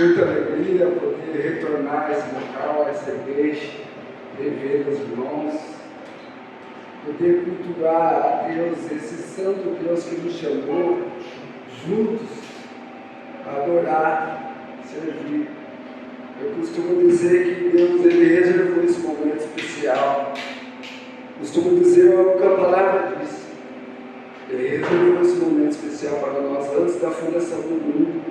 muita alegria poder retornar a esse local, a essa igreja, rever os irmãos, poder cultuar a Deus, esse santo Deus que nos chamou juntos a adorar, servir. Eu costumo dizer que Deus ele reservou esse momento especial. Costumo dizer o que a palavra diz. Ele reservou esse momento especial para nós antes da fundação do mundo.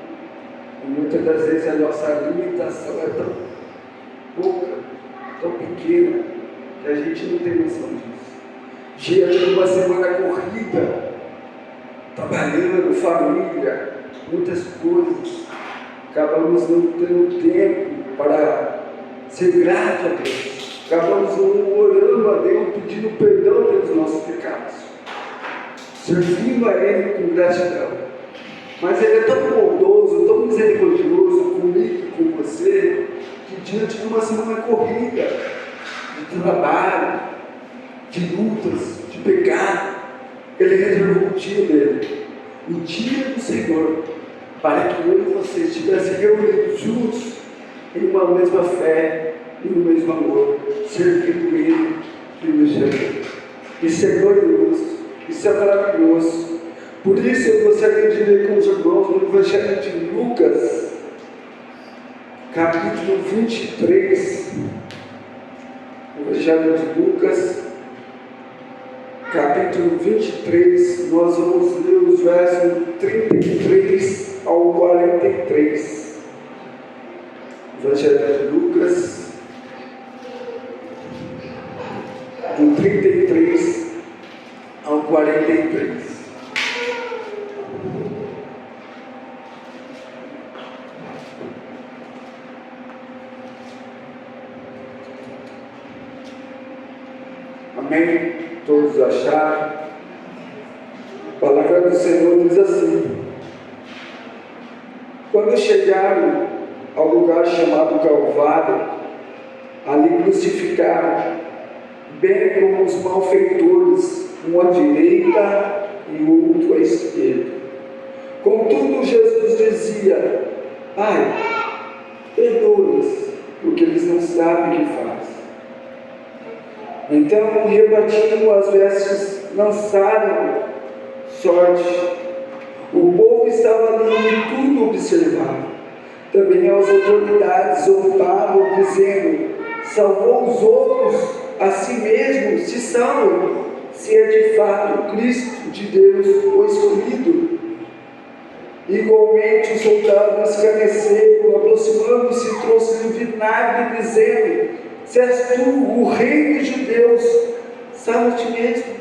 E muitas das vezes a nossa limitação é tão pouca, tão pequena, que a gente não tem noção disso. Diante de uma semana corrida, trabalhando, família, muitas coisas, acabamos não tendo tempo para ser grato a Deus. Acabamos orando a Deus, pedindo perdão pelos nossos pecados, servindo a Ele com gratidão. Mas Ele é tão bondoso, tão misericordioso comigo e com você, que diante de uma semana corrida, de trabalho, de lutas, de pecado, Ele reservou o dia dele, o dia do Senhor, para que eu e você estivessem reunidos juntos em uma mesma fé e no mesmo amor, servindo Ele que nos chamou. Isso é glorioso, isso é maravilhoso. Por isso eu gostaria de ler com os irmãos no Evangelho de Lucas, capítulo 23. Evangelho de Lucas, capítulo 23, nós vamos ler os versos 33 ao 43. Evangelho de Lucas, do 33 ao 43. Amém? Todos acharam? A palavra do Senhor diz assim: quando chegaram ao lugar chamado Calvário, ali crucificaram, bem como os malfeitores, um à direita e o outro à esquerda. Contudo, Jesus dizia: Pai, perdoa-lhes, porque eles não sabem o que fazem. Então, rebatindo as vestes, lançaram sorte. O povo estava ali e tudo observava. Também as autoridades zombavam, dizendo: salvou os outros, a si mesmo se salva, se é de fato o Cristo de Deus, o escolhido. Igualmente os soldados escarneceram, aproximando-se, trouxe-lhe vinagre, dizendo: se és tu o rei dos judeus, salva-te mesmo.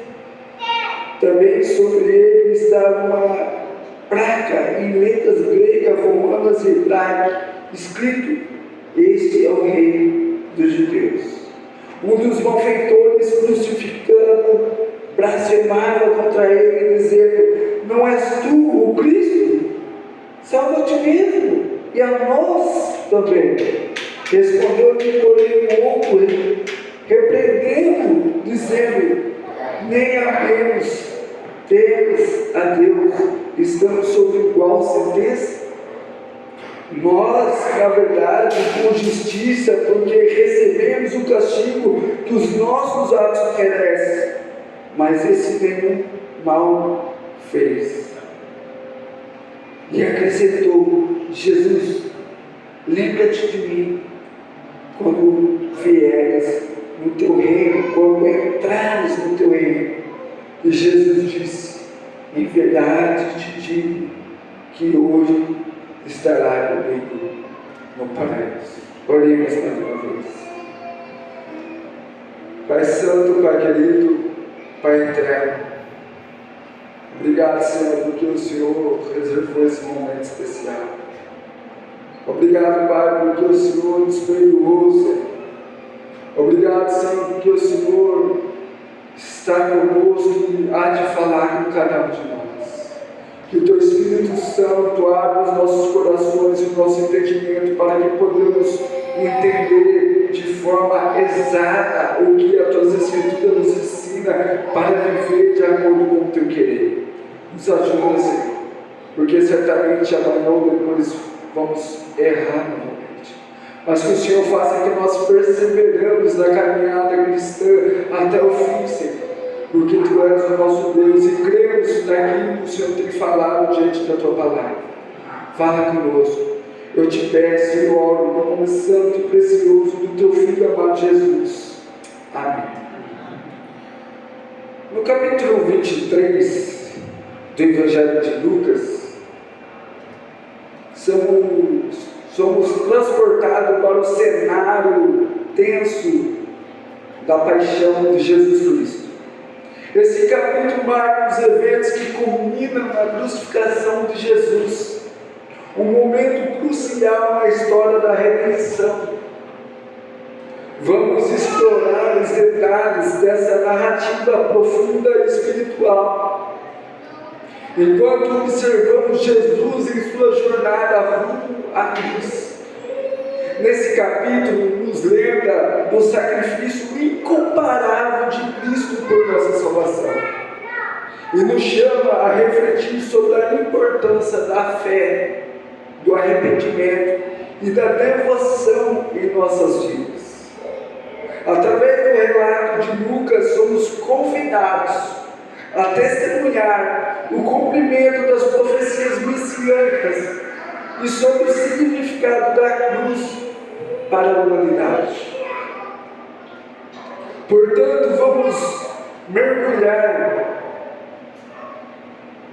Também sobre ele estava uma placa em letras gregas, romanas e hebraicas, escrito: este é o rei dos judeus. Um dos malfeitores, crucificando, blasfemava contra ele, dizendo: não és tu o Cristo? Salva-te mesmo e a nós também. Respondeu-lhe, porém, o outro, repreendendo, dizendo: nem amemos, temos a Deus, estamos sob igual sentença. Nós, na verdade, com justiça, porque recebemos o castigo que os nossos atos merecem, mas esse nenhum mal fez. E acrescentou Jesus: lembra-te de mim quando vieres no teu reino, quando entrares no teu reino. E Jesus disse: em verdade te digo que hoje estará comigo no paraíso. Oremos mais uma vez. Pai Santo, Pai querido, Pai eterno, obrigado, Senhor, porque o Senhor reservou esse momento especial. Obrigado, Pai, porque o Senhor nos perdoou, Senhor. Obrigado, Senhor, porque o Senhor está conosco e há de falar com cada um de nós. Que o Teu Espírito Santo abra os nossos corações e o nosso entendimento para que podamos entender de forma exata o que a Tua Escritura nos ensina para viver de acordo com o Teu querer. Nos ajuda, Senhor, porque certamente amanhã ou depois vamos errar novamente, mas que o Senhor faça que nós perseveramos na caminhada cristã até o fim, Senhor, porque Tu és o nosso Deus e cremos naquilo que o Senhor tem falado diante da Tua palavra. Fala conosco. Eu te peço e oro no nome santo e precioso do Teu Filho amado Jesus. Amém. No capítulo 23 do Evangelho de Lucas, somos transportados para o cenário tenso da paixão de Jesus Cristo. Esse capítulo marca os eventos que culminam na crucificação de Jesus, um momento crucial na história da redenção. Vamos explorar os detalhes dessa narrativa profunda e espiritual, enquanto observamos Jesus em sua jornada rumo à cruz. Nesse capítulo nos lembra do sacrifício incomparável de Cristo por nossa salvação e nos chama a refletir sobre a importância da fé, do arrependimento e da devoção em nossas vidas. Através do relato de Lucas, somos convidados a testemunhar o cumprimento das profecias messiânicas e sobre o significado da cruz para a humanidade. Portanto, vamos mergulhar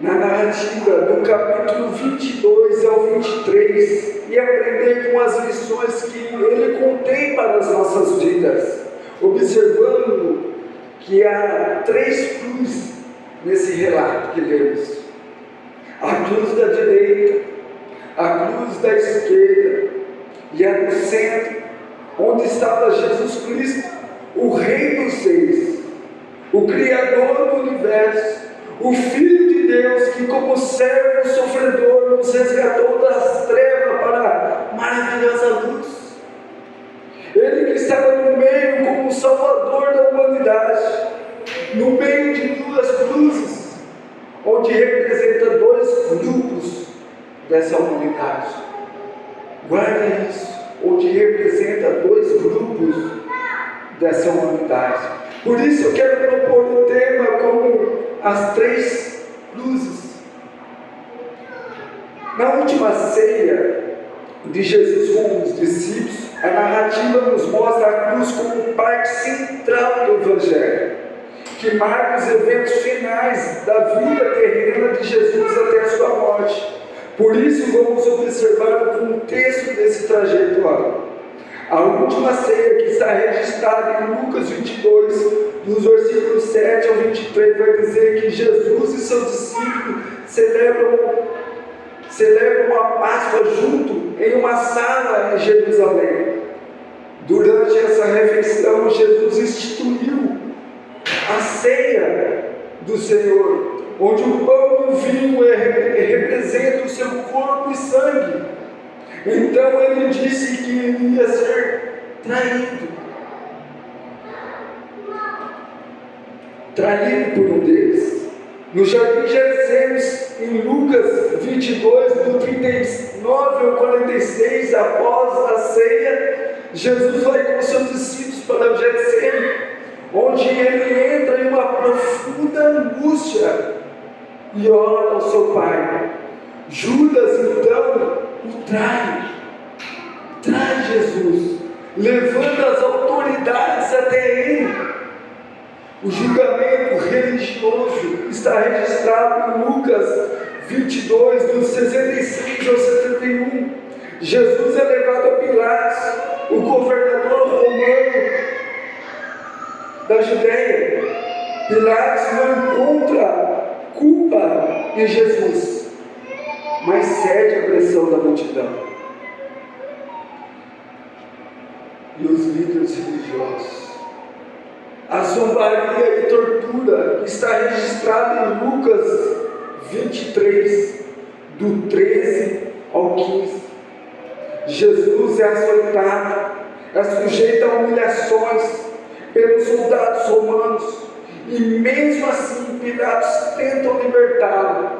na narrativa do capítulo 22 ao 23 e aprender com as lições que ele contém para as nossas vidas, observando que há 3 cruzes nesse relato que lemos: a cruz da direita, a cruz da esquerda e a do centro, onde estava Jesus Cristo, o Rei dos Reis, o Criador do Universo, o Filho de Deus, que como servo sofredor nos resgatou das trevas para a maravilhosa luz. Ele que estava no meio como o Salvador da humanidade, no meio de 2 cruzes, onde representa 2 grupos dessa humanidade. Guarda isso, onde representa 2 grupos dessa humanidade. Por isso eu quero propor o tema como as 3 cruzes. Na última ceia de Jesus com os discípulos, a narrativa nos mostra a cruz como parte central do Evangelho, que marca os eventos finais da vida terrena de Jesus até a sua morte. Por isso vamos observar o contexto desse trajeto. A última ceia, que está registrada em Lucas 22, dos versículos 7 ao 23, vai dizer que Jesus e seus discípulos celebram a Páscoa junto em uma sala em Jerusalém. Durante essa refeição, Jesus instituiu a ceia do Senhor, onde o pão e o vinho representam o seu corpo e sangue. Então ele disse que iria ser traído por um deles. No jardim de Getsêmanis, em Lucas 22, do 39 ao 46, após a ceia, Jesus vai com seus discípulos para o Getsêmanis, onde ele entra em uma profunda angústia e ora ao seu Pai. Judas então o trai Jesus, levando as autoridades até ele. O julgamento religioso está registrado em Lucas 22, dos 66 ao 71. Jesus é levado a Pilatos, o governador romano da Judéia. Pilatos não encontra culpa em Jesus, mas cede à pressão da multidão. E os líderes religiosos. A zombaria e tortura que está registrada em Lucas 23, do 13 ao 15. Jesus é açoitado, é sujeito a humilhações pelos soldados romanos, e mesmo assim Pilatos tentam libertá-lo,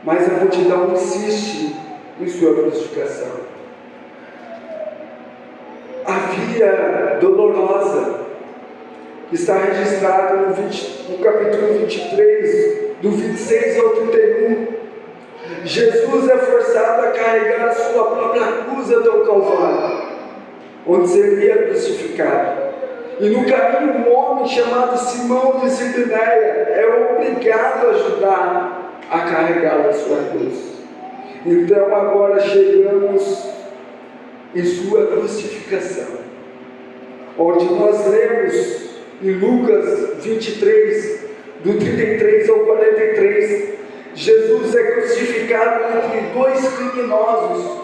mas a multidão insiste em sua crucificação. história dolorosa. Está registrado no capítulo 23, do 26 ao 31. Jesus é forçado a carregar a sua própria cruz até o Calvário, onde seria crucificado. E no caminho, um homem chamado Simão de Cireneia é obrigado a ajudar a carregar a sua cruz. Então agora chegamos em sua crucificação, onde nós lemos em Lucas 23, do 33 ao 43, Jesus é crucificado entre dois criminosos.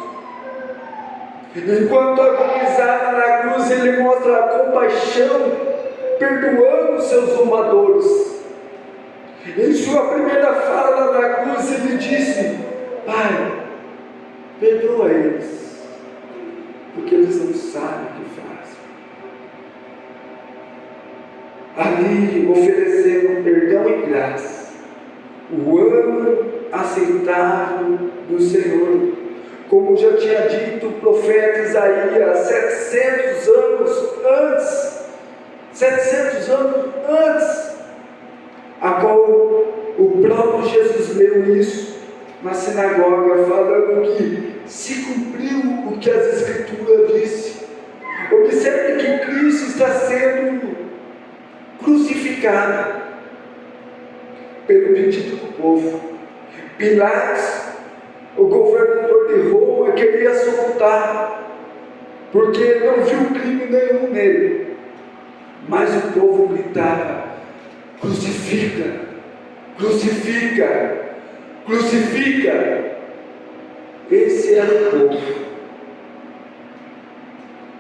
Enquanto agonizava na cruz, ele mostra a compaixão, perdoando seus zombadores. Em sua primeira fala na cruz, ele disse: Pai, perdoa eles, porque eles não sabem o que fazem. Ali, oferecendo perdão e graça, o ano aceitável do Senhor. Como já tinha dito o profeta Isaías, 700 anos antes, a qual o próprio Jesus leu isso na sinagoga, falando que se cumpriu o que as Escrituras disse. Observe que Cristo está sendo crucificado pelo pedido do povo. Pilatos, o governador de Roma, queria soltar, porque não viu crime nenhum nele. Mas o povo gritava: crucifica, crucifica, crucifica. Esse era o povo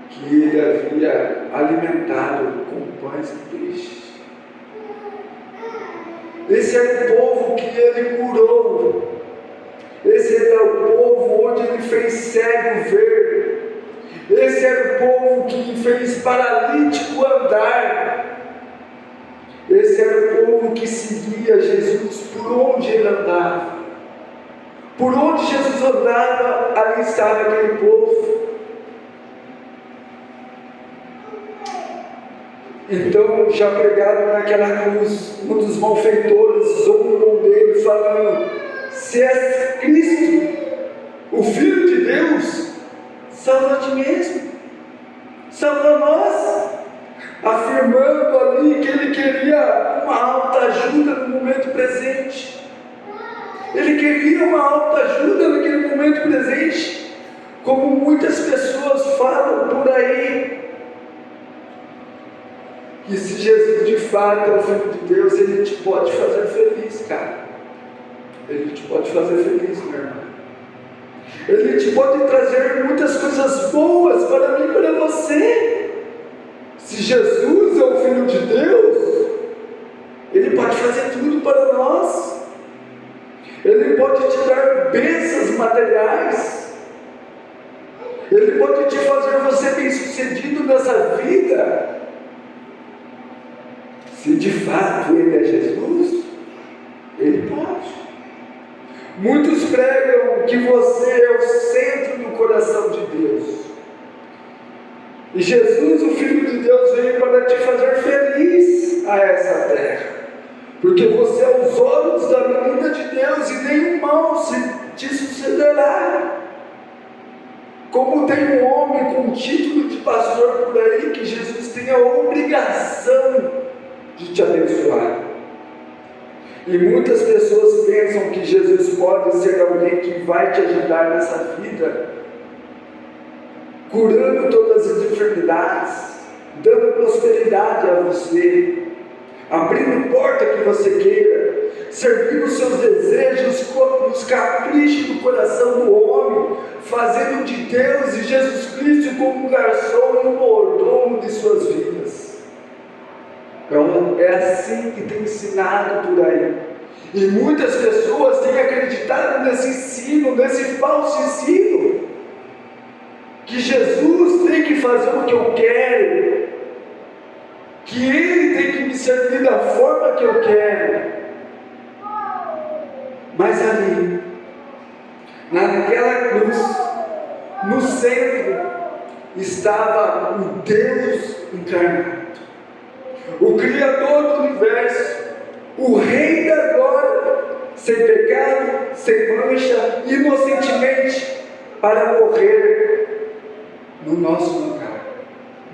que ele havia alimentado com pães e peixes. Esse era o povo que ele curou. Esse era o povo onde ele fez cego ver. Esse era o povo que fez paralítico andar. Esse era o povo que seguia Jesus por onde ele andava. Por onde Jesus andava, ali estava aquele povo. Então, já pregado naquela cruz, um dos malfeitores zombou dele, falando: se és Cristo, o Filho de Deus, salva a ti mesmo, salva nós. Afirmando ali que ele queria uma alta ajuda no momento presente. Ele queria uma alta ajuda naquele momento presente, como muitas pessoas falam por aí. E se Jesus de fato é o Filho de Deus, ele te pode fazer feliz, cara. Ele te pode fazer feliz, meu irmão. Ele te pode trazer muitas coisas boas para mim e para você. Se Jesus é o Filho de Deus, ele pode fazer tudo para nós. Ele pode te dar bênçãos materiais. Ele pode te fazer você bem sucedido nessa vida. Se de fato ele é Jesus, ele pode. Muitos pregam que você é o centro do coração de Deus. E Jesus, o Filho de Deus, veio para te fazer feliz a essa terra. Porque você é os olhos da menina de Deus e nenhum mal te sucederá. Como tem um homem com título de pastor por aí, que Jesus tem a obrigação de te abençoar. E muitas pessoas pensam que Jesus pode ser alguém que vai te ajudar nessa vida, curando todas as enfermidades, dando prosperidade a você, abrindo porta que você queira, servindo os seus desejos, os caprichos do coração do homem, fazendo de Deus e Jesus Cristo como um garçom e um mordomo de suas vidas. Então, é assim que tem ensinado por aí. E muitas pessoas têm acreditado nesse ensino, nesse falso ensino, que Jesus tem que fazer o que eu quero, que Ele tem que me servir da forma que eu quero. Mas ali, naquela cruz, no centro, estava o Deus encarnado, o Criador do universo, o Rei da glória, sem pecado, sem mancha, inocentemente, para morrer no nosso lugar,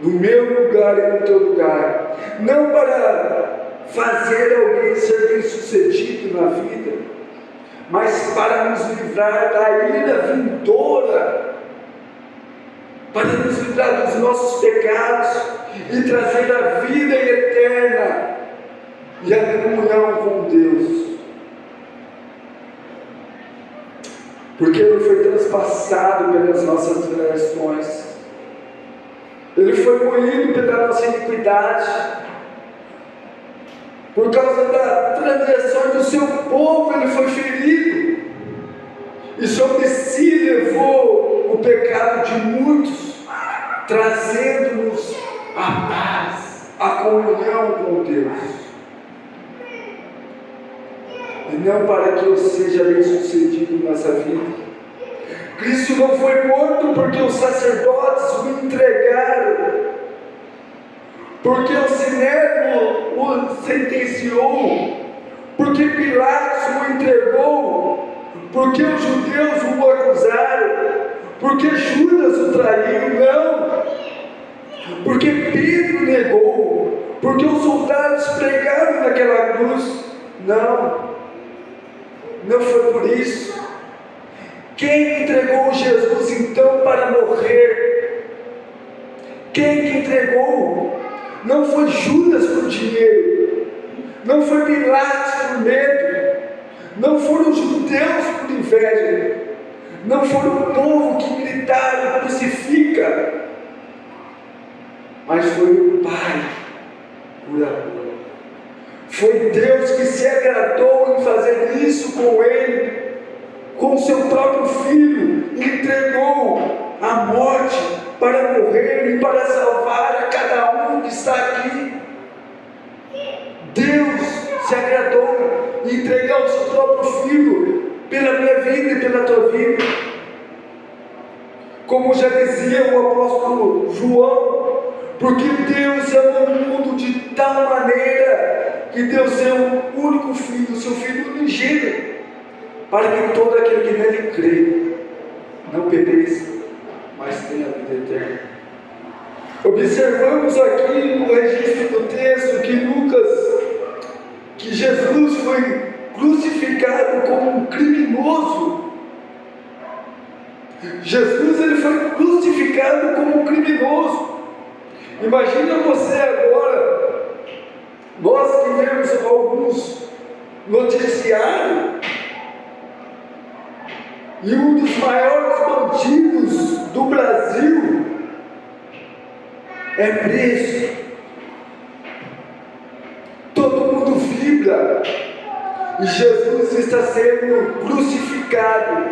no meu lugar e no teu lugar, não para fazer alguém ser bem-sucedido na vida, mas para nos livrar da ira vindoura, para nos livrar dos nossos pecados e trazer a vida eterna e a comunhão com Deus. Porque Ele foi transpassado pelas nossas transgressões, Ele foi moído pela nossa iniquidade, por causa da transgressão do seu povo Ele foi ferido, e sobre si levou o pecado de muitos, trazendo-nos a paz, a comunhão com Deus. E não para que eu seja bem sucedido nessa vida. Cristo não foi morto porque os sacerdotes o entregaram, porque o Sinédrio o sentenciou, porque Pilatos o entregou, porque os judeus o acusaram, porque Judas o traiu, não, porque Pedro negou, porque os soldados pregaram naquela cruz, não foi por isso. Quem entregou Jesus então para morrer? Quem que entregou? Não foi Judas por dinheiro, não foi Pilatos por medo, não foram os judeus por inveja, não foi o povo que gritaram crucifica, mas foi o Pai por amor. Foi Deus que se agradou em fazer isso com Ele, com o seu próprio Filho, e entregou a morte para morrer e para salvar a cada um que está aqui. Deus se agradou em entregar o seu próprio Filho pela minha vida e pela tua vida. Como já dizia o apóstolo João, porque Deus amou o mundo de tal maneira que deu seu único Filho, seu Filho unigênito, para que todo aquele que nele crê não pereça, mas tenha vida eterna. Observamos aqui no registro do texto que Jesus foi crucificado como um criminoso. Jesus ele foi crucificado como um criminoso. Imagina você agora, nós que vemos alguns noticiários, e um dos maiores bandidos do Brasil é preso. Todo mundo vibra, e Jesus está sendo crucificado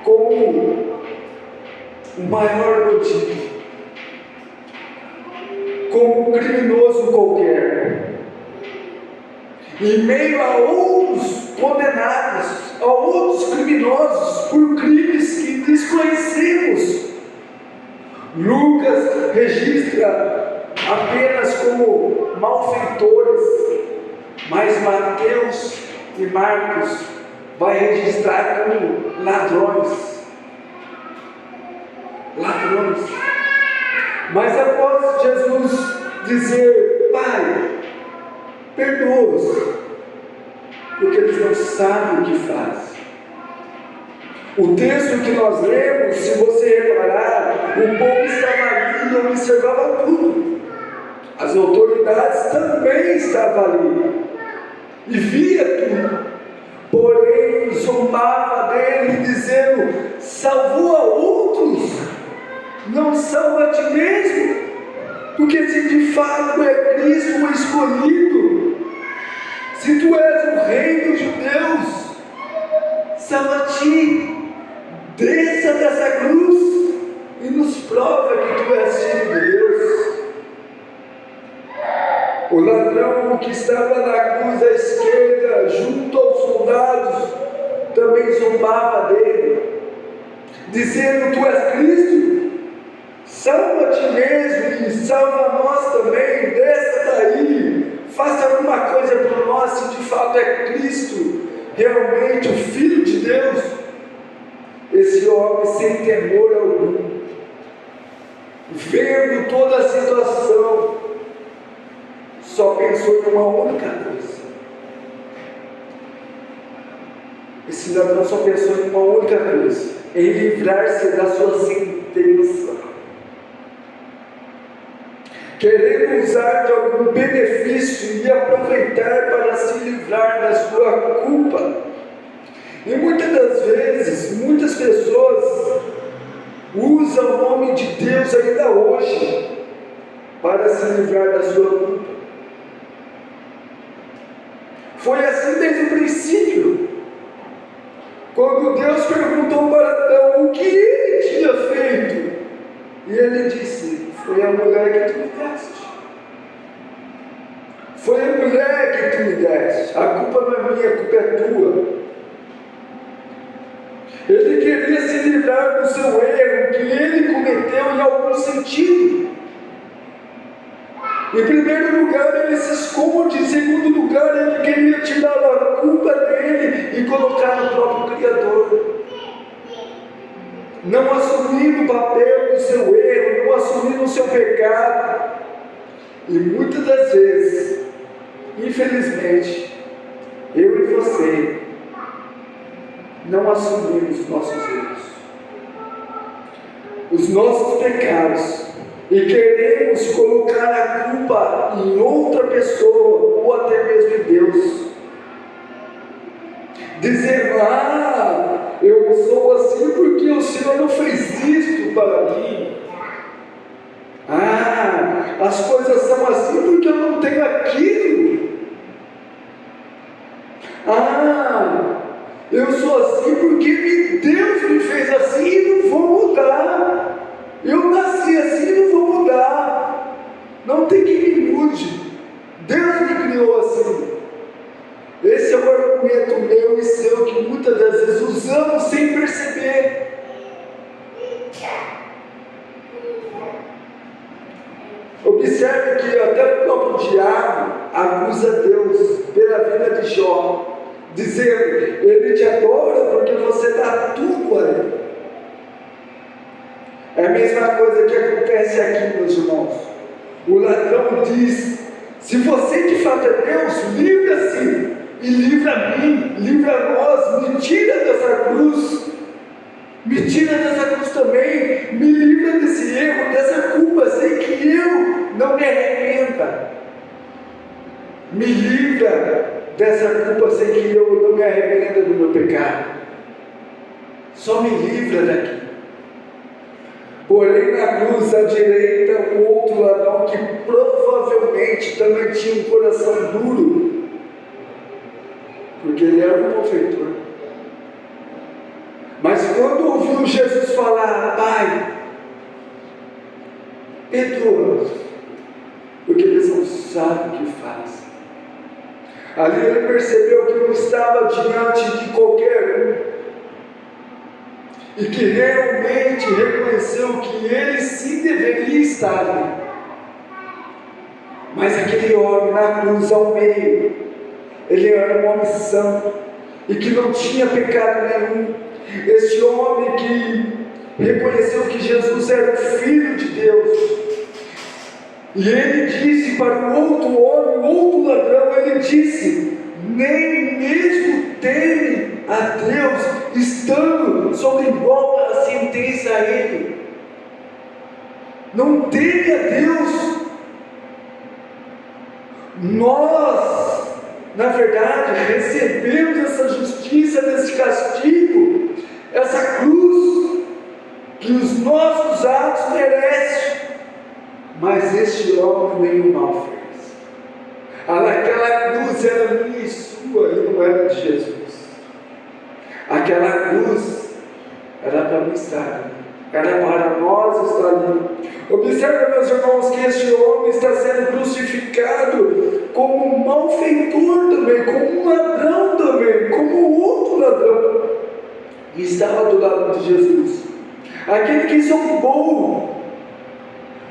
como o maior bandido, como um criminoso qualquer, em meio a outros condenados, a outros criminosos por crimes que desconhecemos. Lucas registra apenas como malfeitores, mas Mateus e Marcos vai registrar como ladrões. Mas após Jesus dizer: Pai, perdoa-os, porque eles não sabem o que fazem. O texto que nós lemos, se você reparar, o povo estava ali e observava tudo. As autoridades também estavam ali e via tudo. Porém, zombava dele, dizendo: salvou a outros, não salva a ti mesmo, porque se de fato é Cristo o escolhido, se tu és o Rei dos judeus, salva a ti, desça dessa cruz e nos prova que tu és filho de Deus. O ladrão que estava na cruz à esquerda, junto aos soldados, também zombava dele, dizendo: tu és Cristo, salva-te também, desça daí, faça alguma coisa por nós, se de fato é Cristo, realmente o Filho de Deus. Esse homem, sem temor algum, vendo toda a situação, só pensou em uma única coisa. Esse ladrão só pensou em uma única coisa: em livrar-se da sua sentença. Querendo usar de algum benefício e aproveitar para se livrar da sua culpa. E muitas das vezes, muitas pessoas usam o nome de Deus ainda hoje para se livrar da sua culpa. Foi assim desde o princípio. Quando Deus perguntou para Adão o que ele tinha feito, e ele disse: foi a mulher que tu me deste. Foi a mulher que tu me deste. A culpa não é minha, a culpa é tua. Ele queria se livrar do seu erro que ele cometeu em algum sentido. Em primeiro lugar, ele se esconde. Em segundo lugar, ele queria tirar a culpa dele e colocar no próprio Criador. Não assumindo o papel do seu erro, não assumindo o seu pecado. E muitas das vezes, infelizmente, eu e você não assumimos nossos erros, os nossos pecados, e queremos colocar a culpa em outra pessoa ou até mesmo em Deus, dizendo: eu sou assim porque o Senhor não fez isto para mim. As coisas são assim porque eu não tenho aquilo. Eu sou assim porque Deus me fez assim e não vou mudar. Eu nasci assim e não vou mudar. Não tem que me mude. Deus me criou assim. Esse é o argumento meu e seu que muitas das vezes usamos sem perceber. Observe que até o próprio diabo acusa Deus pela vida de Jó, dizendo: ele te adora porque você dá tudo a ele. É a mesma coisa que acontece aqui, meus irmãos. O ladrão diz: se você de fato é Deus, livra-se e livra a mim, livra a nós, me tira dessa cruz, me tira dessa cruz também, me livra desse erro, dessa culpa, sem que eu não me arrependa. Me livra dessa culpa sem que eu não me arrependa do meu pecado. Só me livra daqui. Porém, na cruz à direita, o outro ladrão, que provavelmente também tinha um coração duro, porque ele era um malfeitor. Mas quando ouviu Jesus falar: Pai, perdoa-os, porque eles não sabem o que fazem. Ali ele percebeu que não estava diante de qualquer um, e que realmente reconheceu que ele sim deveria estar ali. Mas aquele homem na cruz ao meio, ele era um homem santo e que não tinha pecado nenhum. Este homem que reconheceu que Jesus era o Filho de Deus, e ele disse para o outro homem, o outro ladrão, ele disse: nem mesmo teme a Deus, estando sob igual a sentença a ele. Não teme a Deus. Nós, na verdade, recebemos essa justiça, esse castigo, essa cruz que os nossos atos merecem. Mas este homem nenhum mal fez. Aquela cruz era minha e sua, e não era de Jesus. Aquela cruz era para mim estar ali, era para nós estar ali. Observe, meus irmãos, que este homem está sendo crucificado como um malfeitor também, como um ladrão também, como outro ladrão, e estava do lado de Jesus, aquele que zombou,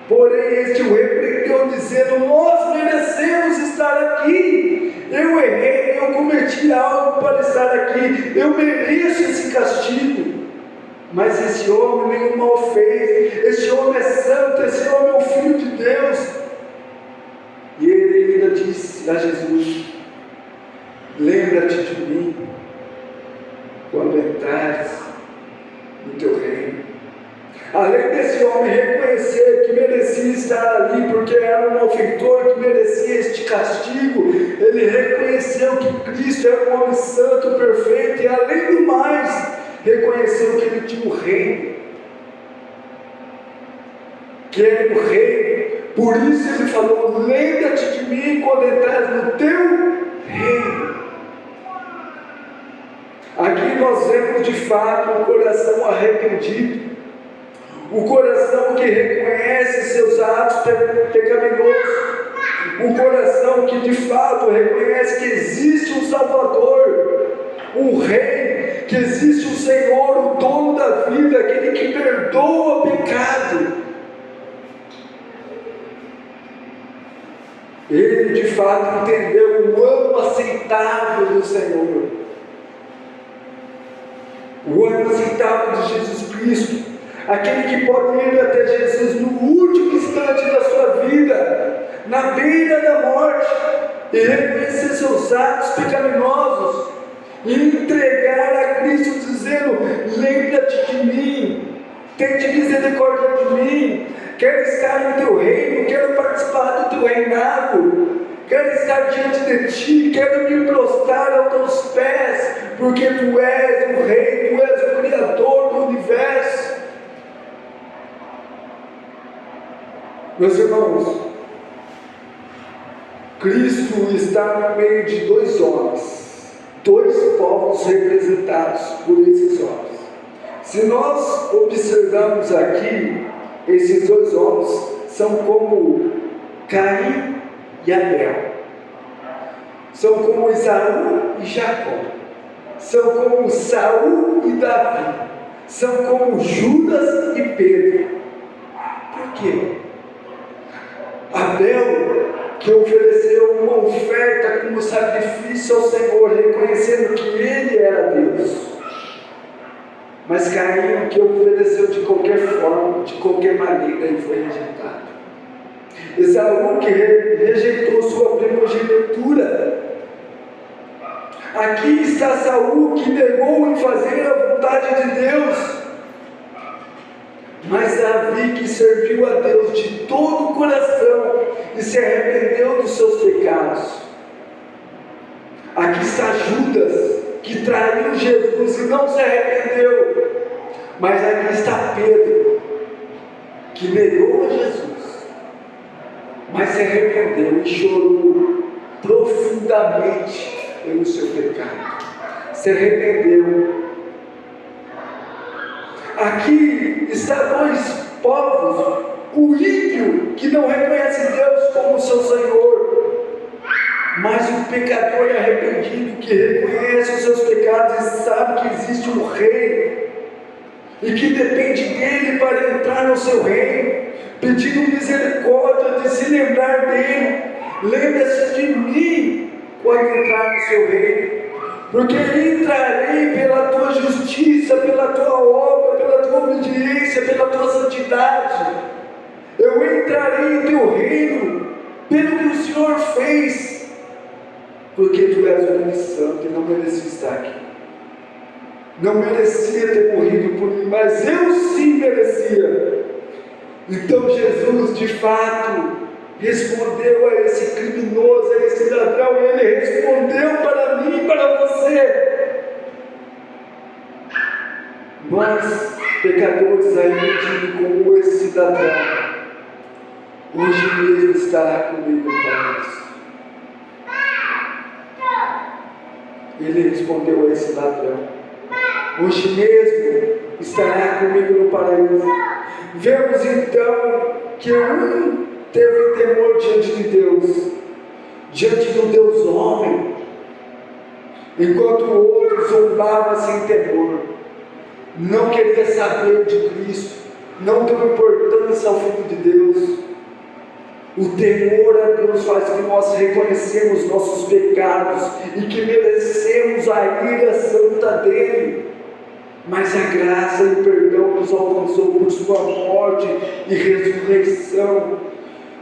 Porém, este o repreendeu, dizendo: nós merecemos estar aqui. Eu errei, eu cometi algo para estar aqui, eu mereço esse castigo. Mas esse homem nenhum mal fez, esse homem é santo, esse homem é o Filho de Deus. E ele ainda disse a Jesus: lembra-te de mim quando entrares no teu reino. Além desse homem reconhecer que merecia estar ali, porque era um malfeitor que merecia este castigo, ele reconheceu que Cristo era um homem santo, perfeito, e além do mais, reconheceu que ele tinha o reino, que era o rei. Por isso ele falou: lembra-te de mim quando entrares no teu reino. Aqui nós vemos de fato um coração arrependido, um coração que reconhece seus atos pecaminosos, um coração que de fato reconhece que existe um Salvador, um Rei, que existe um Senhor, o dono da vida, aquele que perdoa o pecado. Ele de fato entendeu o ano aceitável do Senhor, o ano aceitável de Jesus Cristo, aquele que pode ir até Jesus no último instante da sua vida, na beira da morte, e reconhecer seus atos pecaminosos, e entregar a Cristo dizendo: lembra-te de mim, tente misericórdia de mim, quero estar no teu reino, quero participar do teu reinado, quero estar diante de ti, quero me prostrar aos teus pés, porque tu és o Rei, tu és o Criador do universo. Meus irmãos, Cristo está no meio de dois homens, dois povos representados por esses homens. Se nós observarmos aqui, esses dois homens são como Caim e Abel, são como Esaú e Jacó, são como Saul e Davi, são como Judas e Pedro. Por quê? Abel, que ofereceu uma oferta como sacrifício ao Senhor, reconhecendo que ele era Deus. Mas Caim, que ofereceu de qualquer forma, de qualquer maneira, e foi rejeitado. Esaú, que rejeitou sua primogenitura. Aqui está Saul, que negou em fazer a vontade de Deus. Mas Davi, que serviu a Deus de todo o coração e se arrependeu dos seus pecados. Aqui está Judas, que traiu Jesus e não se arrependeu. Mas aqui está Pedro, que negou a Jesus, mas se arrependeu e chorou profundamente pelo seu pecado. Se arrependeu. Aqui está dois povos: o ímpio, que não reconhece Deus como seu Senhor, mas o pecador arrependido, que reconhece os seus pecados e sabe que existe um Rei, e que depende dele para entrar no seu reino, pedindo misericórdia, de se lembrar dele. Lembra-se de mim quando entrar no seu reino, porque entrarei pela tua justiça, pela tua obra, pela tua obediência, pela tua santidade. Eu entrarei em teu reino pelo que o Senhor fez, porque tu és um homem santo e não merecia estar aqui, não merecia ter morrido por mim, mas eu sim merecia. Então Jesus de fato respondeu a esse criminoso, a esse ladrão. Ele respondeu para mim e para você. Nós, pecadores arrependidos como esse cidadão, hoje mesmo estará comigo no paraíso. Ele respondeu a esse ladrão: hoje mesmo estará comigo no paraíso. Vemos então que um teve temor diante de Deus, diante do Deus homem, enquanto o outro zombava sem temor, não queria saber de Cristo, não deu importância ao Filho de Deus. O temor a Deus faz que nós reconhecemos nossos pecados e que merecemos a ira santa dele. Mas a graça e o perdão nos alcançou por sua morte e ressurreição,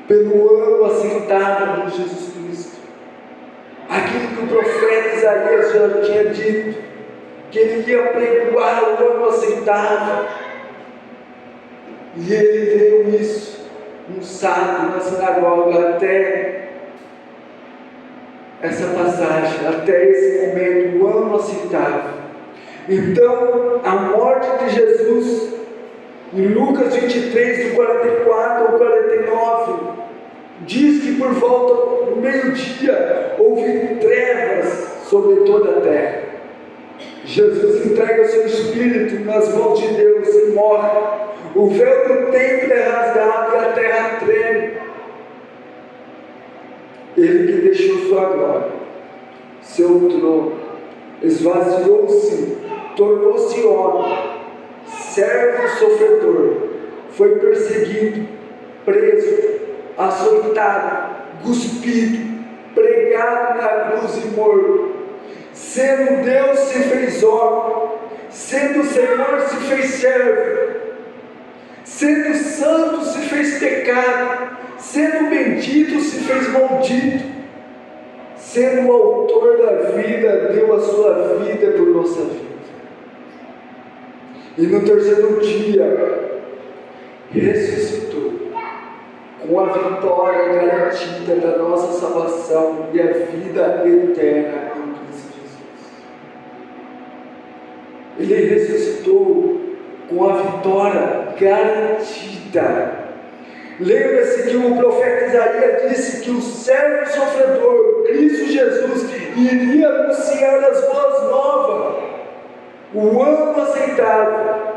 pelo ano assentado de Jesus Cristo. Aquilo que o profeta Isaías já tinha dito, que ele ia pregoar o ano assentado. E ele leu isso, um sábado na sinagoga, até essa passagem, até esse momento, o ano assentado. Então, a morte de Jesus, em Lucas 23, do 44 ao 49, diz que por volta do meio-dia houve trevas sobre toda a terra. Jesus entrega o seu espírito nas mãos de Deus e morre. O véu do templo é rasgado e a terra treme. Ele que deixou sua glória, seu trono, esvaziou-se, tornou-se homem, servo sofredor, foi perseguido, preso, açoitado, cuspido, pregado na cruz e morto. Sendo Deus se fez homem, sendo Senhor se fez servo, sendo santo se fez pecado, sendo bendito se fez maldito, sendo o autor da vida, deu a sua vida por nossa vida. E no terceiro dia, ressuscitou, com a vitória garantida da nossa salvação e a vida eterna em Cristo Jesus. Ele ressuscitou com a vitória garantida. Lembra-se que o profeta Isaías disse que o servo sofredor, Cristo Jesus, iria anunciar as boas novas, o ano aceitável,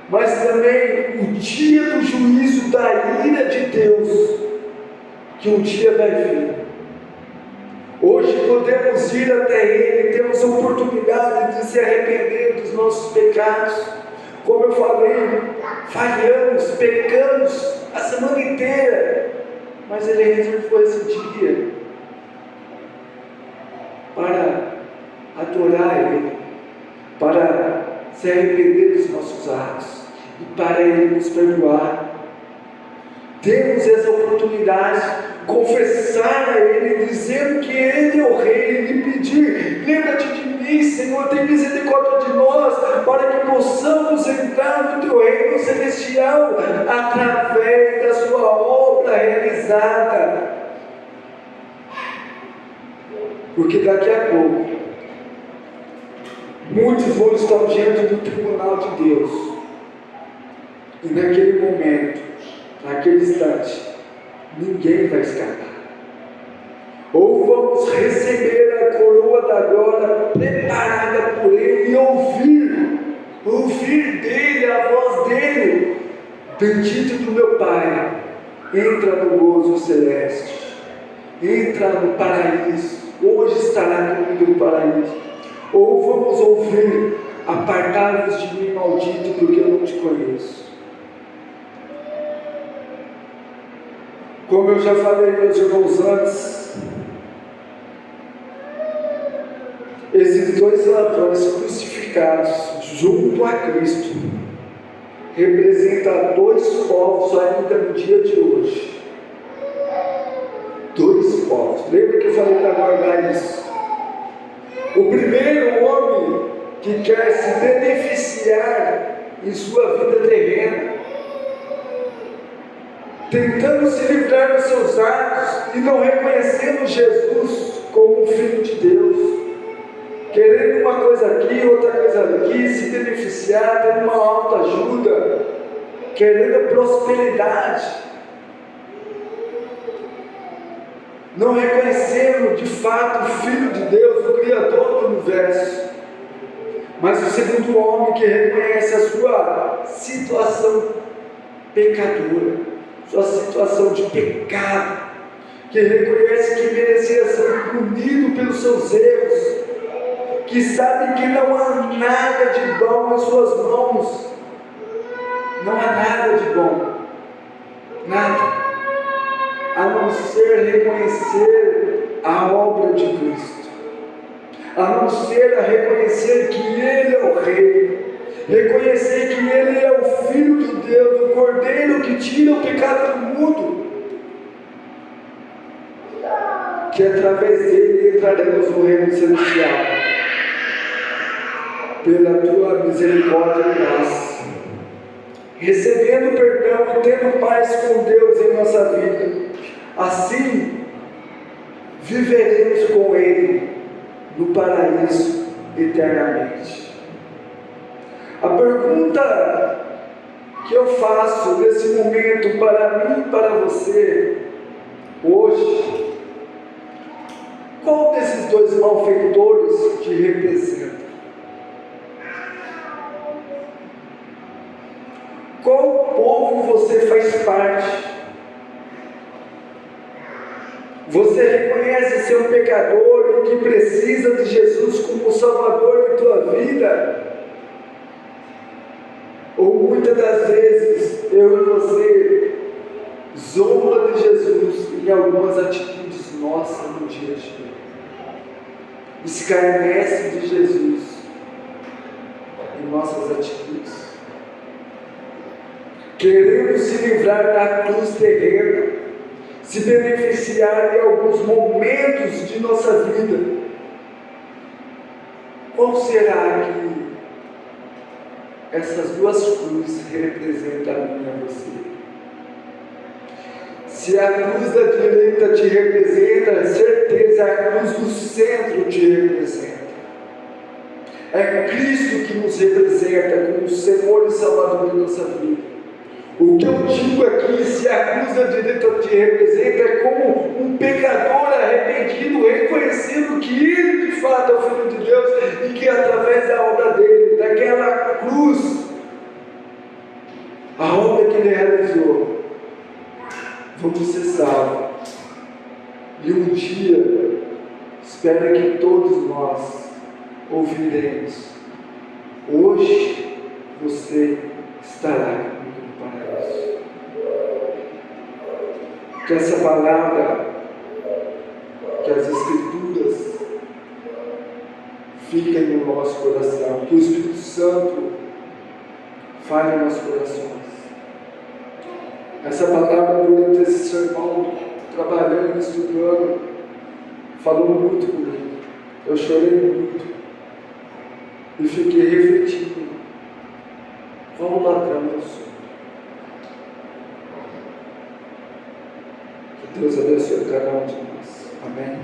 mas também o dia do juízo da ira de Deus, que um dia vai vir. Hoje podemos ir até Ele, temos a oportunidade de se arrepender dos nossos pecados. Como eu falei, falhamos, pecamos a semana inteira, mas Ele reservou esse dia para adorar Ele, para se arrepender dos nossos atos e para Ele nos perdoar. Temos essa oportunidade, confessar a Ele, dizendo que Ele é o Rei, e pedir: lembra-te de mim, Senhor, tem misericórdia de nós, para que possamos entrar no Teu reino celestial, através da Sua obra realizada. Porque daqui a pouco, muitos vão estar diante do tribunal de Deus, e naquele momento, naquele instante, ninguém vai escapar. Ou vamos receber a coroa da glória preparada por Ele e ouvir dele, a voz dele: bendito do meu Pai, entra no gozo celeste, entra no paraíso, hoje estará comigo no paraíso. Ou vamos ouvir: apartai-vos de mim, maldito, porque eu não te conheço. Como eu já falei, meus irmãos, antes, esses dois ladrões crucificados junto a Cristo representam dois povos ainda no dia de hoje. Dois povos. Lembra que eu falei para guardar isso? O primeiro, homem que quer se beneficiar em sua vida terrena, tentando se livrar dos seus atos e não reconhecendo Jesus como o Filho de Deus, querendo uma coisa aqui, outra coisa aqui, se beneficiar, tendo uma autoajuda, querendo prosperidade, não reconhecendo de fato o Filho de Deus, o Criador do universo. Mas o segundo homem que reconhece a sua situação pecadora, sua situação de pecado, que reconhece que merecia ser punido pelos seus erros, que sabe que não há nada de bom em suas mãos, não há nada de bom, nada. A ser reconhecer a obra de Cristo, a não ser a reconhecer que Ele é o Rei, reconhecer que Ele é o Filho de Deus, o Cordeiro que tira o pecado do mundo, que através dele entraremos no reino celestial, pela tua misericórdia e graça, recebendo perdão e tendo paz com Deus em nossa vida. Assim viveremos com Ele no paraíso eternamente. A pergunta que eu faço nesse momento para mim e para você hoje: qual desses dois malfeitores te representa? Qual povo você faz parte? Você reconhece ser um pecador e que precisa de Jesus como Salvador de tua vida? Ou muitas das vezes eu e você zomba de Jesus em algumas atitudes nossas no dia a dia, escarnece de Jesus em nossas atitudes, queremos se livrar da cruz terrena, se beneficiar de alguns momentos de nossa vida. Qual será que essas duas cruzes representam a mim e a você? Se a cruz da direita te representa, certeza a cruz do centro te representa. É Cristo que nos representa como Senhor e Salvador de nossa vida. O que eu digo aqui, se a cruz da direita te representa, é como um pecador arrependido, reconhecendo que Ele de fato é o Filho de Deus e que através da obra dele, daquela cruz, a obra que Ele realizou, vamos ser salvos. E um dia, espero que todos nós ouviremos: hoje você estará comigo no paraíso. Que essa palavra, que as Escrituras fiquem no nosso coração, que o Espírito Santo fale em nossos corações. Essa palavra, durante esse sermão, trabalhando, estudando, falou muito comigo. Eu chorei muito e fiquei refletindo: qual ladrão eu sou? Que Deus abençoe cada um de nós. Amém?